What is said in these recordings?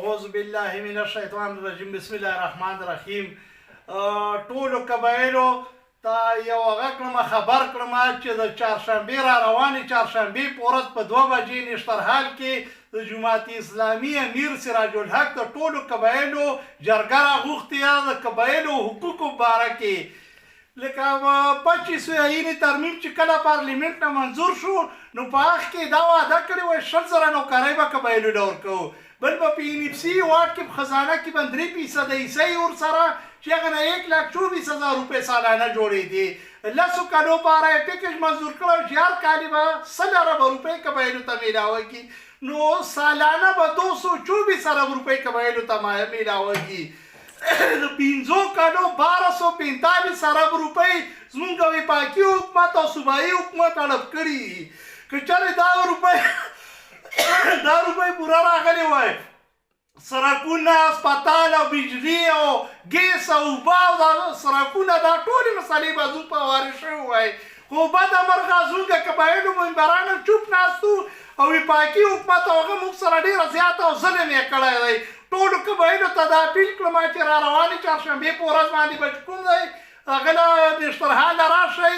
اعوذ بالله من الشیطان الرجیم بسم الله الرحمن الرحیم. ټولو قبایلو ته یو هغه کړم خبر کړم چې د چهارشنبې را روانې چهارشنبې په ورځ په 2 بجې نشترحال کې د جماعت اسلامي امیر سراج الحق د ټولو قبایلو جرګه راغوښتې ده د قبایلو حقوقو باره کې. لکه 25 آییني ترمیم چې کله پارلیمنت نه منظور شو نو په هغه کې دا وعده کړې وای 100,000 نوکرۍ به قبایلو له ورکوو، بل به په NFC واټ کې په خزانه کې به 3% حصه یې ورسره چې هغه نه 1,24,000 روپۍ سالانه جوړېدې. 10 کالو لپاره یې پیکج منظور کړی چې هر کال به 100 اربه روپۍ قبایلو ته میلاوږي، نو سالانه به 224 ارب روپۍ قبایلو ته میلاوږي. د 5 کالو 1245 ارب روپۍ زمونږ وفاقي حکومت او صوبایي حکومت اړب کړي. که چېرې دا روپۍ پوره راغلې وای، سړکونه، اسپتال او بجلي او ګیس او اوبه او دا سړکونه دا ټولې مسلې به زموږ په وارد شوي وای، خو بده مرغه زموږ د قبایلو ممبران هم چوپ ناستو او وفاقي حکومت هغه موږ سره ډېره زیاته او ظلم یې کړی دی. ټولو قبایلو ته دا اپیل کړم چې را روانې چهارشنبې په ورځ باندې به چې کوم دی هغه له نشترحال نه راشئ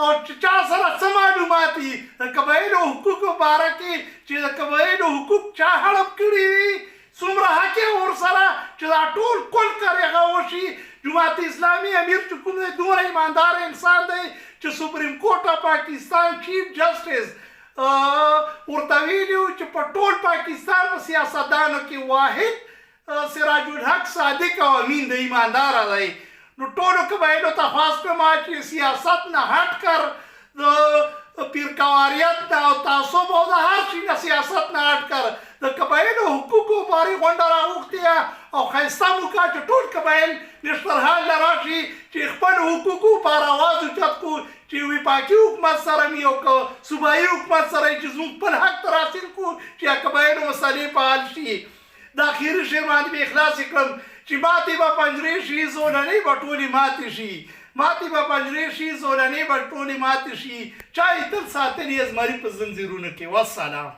او چا سره څه معلومات دي د قبایلو حقوقو باره کې چې د قبایلو حقوق چا هړپ کړي دي، څومره حق یې ورسره چې دا ټول کل کار هغه وشي. جماعت اسلامي امیر چې کوم دی دومره ایماندار انسان دی چې سپریم کورټ اف پاکستان چیف جسټس ورته ویلي وو چې په ټول پاکستان په سیاستدانو کې واحد سراج الحق صادق او امین د ایمانداره دی. نو ټولو قبایلو ته خواست کوم چې سیاست نه هټ کر د پیرکواریت نه او تعصب او د هر شي نه سیاست نه هټ کر د قبایلو حقوقو بارې غونډه راوښتې او ښایسته مو کا چې ټول قبایل نشترحال له راشي چې خپل حقوقو پر اواز اوچت کړو چې وفاقي حکومت سره مې او که صوبایي حکومت سره چې زموږ خپل حق تر حاصل کړو چې قبایلو مسلې په حل شي. د اخري شعر باندې مې اخلاص کړم چې ماتې به پنجرې شي زولنې به ټولې ماتې شي، ماتې به پنجرې شي زولنې به ټولې ماتې شي، چا یې تل ساتلي زمري په زنځیرونو کې. والسلام.